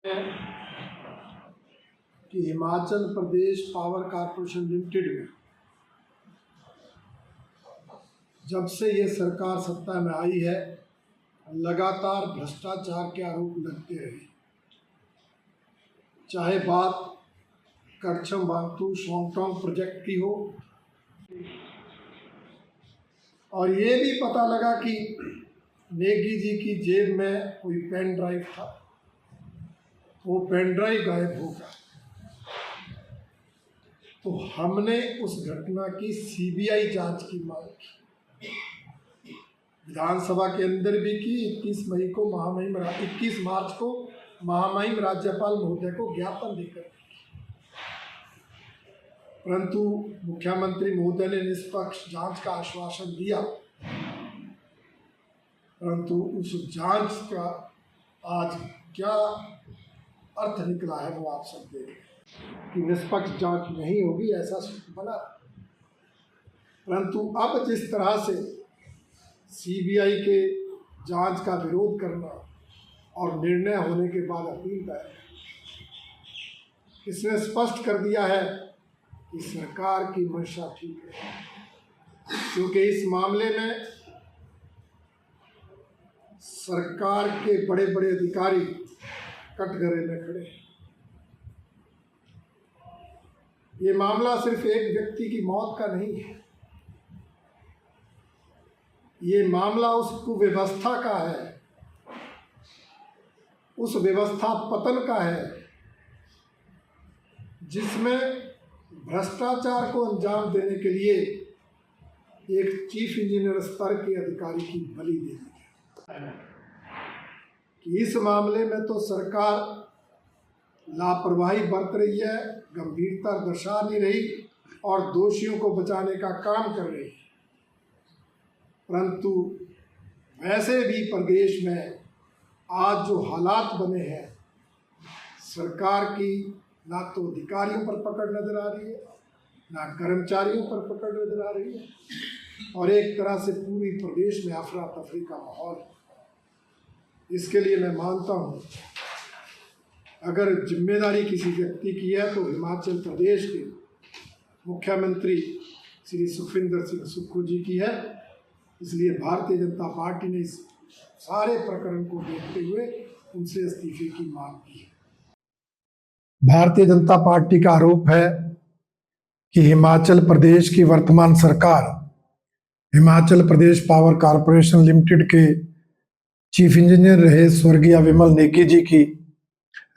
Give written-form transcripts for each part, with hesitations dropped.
कि Himachal Pradesh power corporation limited में जब से ये सरकार सत्ता में आई है लगातार भ्रष्टाचार के आरोप लगते रहे। चाहे बात करछम बांगतू शोंगटोंग प्रोजेक्ट की हो, और ये भी पता लगा कि नेगी जी की जेब में कोई पेन ड्राइव था, वो पेन ड्राइव गायब हो गया। तो हमने उस घटना की सीबीआई जांच की मांग की, विधानसभा के अंदर भी की। 21 मार्च को महामहिम राज्यपाल महोदय को ज्ञापन देकर, परंतु मुख्यमंत्री महोदय ने निष्पक्ष जांच का आश्वासन दिया, परंतु उस जांच का आज क्या अर्थ निकला है वो आप सब देखें कि निष्पक्ष जांच नहीं होगी ऐसा बना। परंतु अब जिस तरह से सीबीआई के जांच का विरोध करना और निर्णय होने के बाद अपील दायर, इसने स्पष्ट कर दिया है कि सरकार की मंशा ठीक है, क्योंकि इस मामले में सरकार के बड़े बड़े अधिकारी कटघरे में खड़े हैं। ये मामला सिर्फ एक व्यक्ति की मौत का नहीं है, ये मामला उस कुव्यवस्था का है, उस व्यवस्था पतन का है जिसमें भ्रष्टाचार को अंजाम देने के लिए एक चीफ इंजीनियर स्तर के अधिकारी की बलि दे दी है। कि इस मामले में तो सरकार लापरवाही बरत रही है, गंभीरता दर्शा नहीं रही और दोषियों को बचाने का काम कर रही है। परंतु वैसे भी प्रदेश में आज जो हालात बने हैं, सरकार की ना तो अधिकारियों पर पकड़ नजर आ रही है, ना कर्मचारियों पर पकड़ नजर आ रही है, और एक तरह से पूरी प्रदेश में अफरा तफरी का माहौल है। इसके लिए मैं मानता हूँ अगर जिम्मेदारी किसी व्यक्ति की है तो हिमाचल प्रदेश के मुख्यमंत्री श्री सुखविंदर सिंह सुक्खू जी की है। इसलिए भारतीय जनता पार्टी ने इस सारे प्रकरण को देखते हुए उनसे इस्तीफे की मांग की है। भारतीय जनता पार्टी का आरोप है कि हिमाचल प्रदेश की वर्तमान सरकार Himachal Pradesh power corporation limited के चीफ इंजीनियर रहे स्वर्गीय विमल नेगी जी की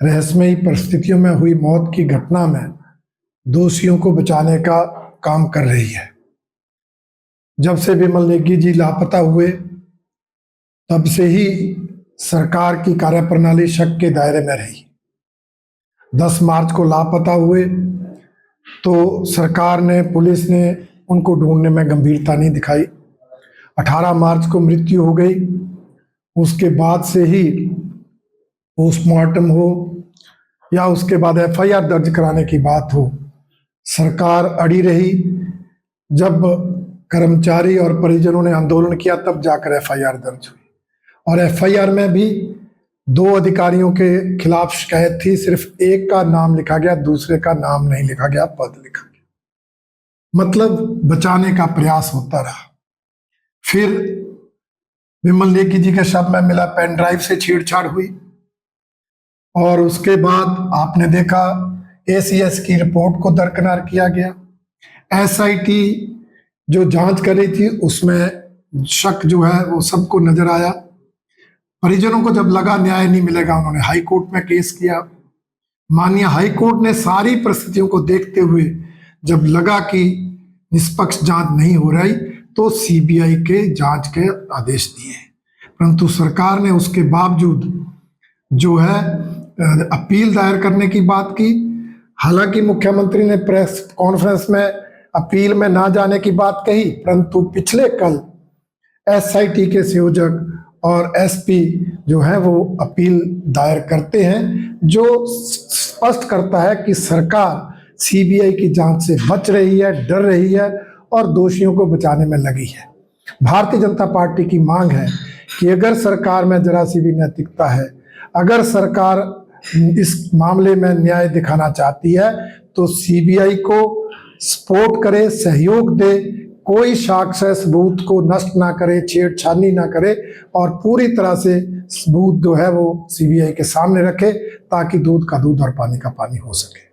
रहस्यमयी परिस्थितियों में हुई मौत की घटना में दोषियों को बचाने का काम कर रही है। जब से विमल नेगी जी लापता हुए तब से ही सरकार की कार्यप्रणाली शक के दायरे में रही। 10 मार्च को लापता हुए तो सरकार ने, पुलिस ने उनको ढूंढने में गंभीरता नहीं दिखाई। 18 मार्च को मृत्यु हो गई। उसके बाद से ही पोस्टमार्टम हो या उसके बाद एफआईआर दर्ज कराने की बात हो, सरकार अड़ी रही। जब कर्मचारी और परिजनों ने आंदोलन किया तब जाकर एफआईआर दर्ज हुई, और एफआईआर में भी 2 अधिकारियों के खिलाफ शिकायत थी, सिर्फ एक का नाम लिखा गया, दूसरे का नाम नहीं लिखा गया, पद लिखा गया। मतलब बचाने का प्रयास होता रहा। फिर विमल नेगी जी के शव में मिला पेन ड्राइव से छेड़छाड़ हुई, और उसके बाद आपने देखा एसीएस की रिपोर्ट को दरकिनार किया गया। एसआईटी जो जांच कर रही थी उसमें शक जो है वो सबको नजर आया। परिजनों को जब लगा न्याय नहीं मिलेगा, उन्होंने हाई कोर्ट में केस किया। माननीय हाई कोर्ट ने सारी परिस्थितियों को देखते हुए जब लगा कि निष्पक्ष जांच नहीं हो रही तो सीबीआई के जांच के आदेश दिए, परंतु सरकार ने उसके बावजूद जो है अपील दायर करने की बात की। हालांकि मुख्यमंत्री ने प्रेस कॉन्फ्रेंस में अपील में ना जाने की बात कही, परंतु पिछले कल एसआईटी के संयोजक और एसपी जो है वो अपील दायर करते हैं, जो स्पष्ट करता है कि सरकार सीबीआई की जांच से बच रही है, डर रही है और दोषियों को बचाने में लगी है। भारतीय जनता पार्टी की मांग है कि अगर सरकार में जरा सी भी नैतिकता है, अगर सरकार इस मामले में न्याय दिखाना चाहती है तो सीबीआई को सपोर्ट करे, सहयोग दे, कोई साक्ष्य सबूत को नष्ट ना करे, छेड़छानी ना करे और पूरी तरह से सबूत जो है वो सीबीआई के सामने रखे ताकि दूध का दूध और पानी का पानी हो सके।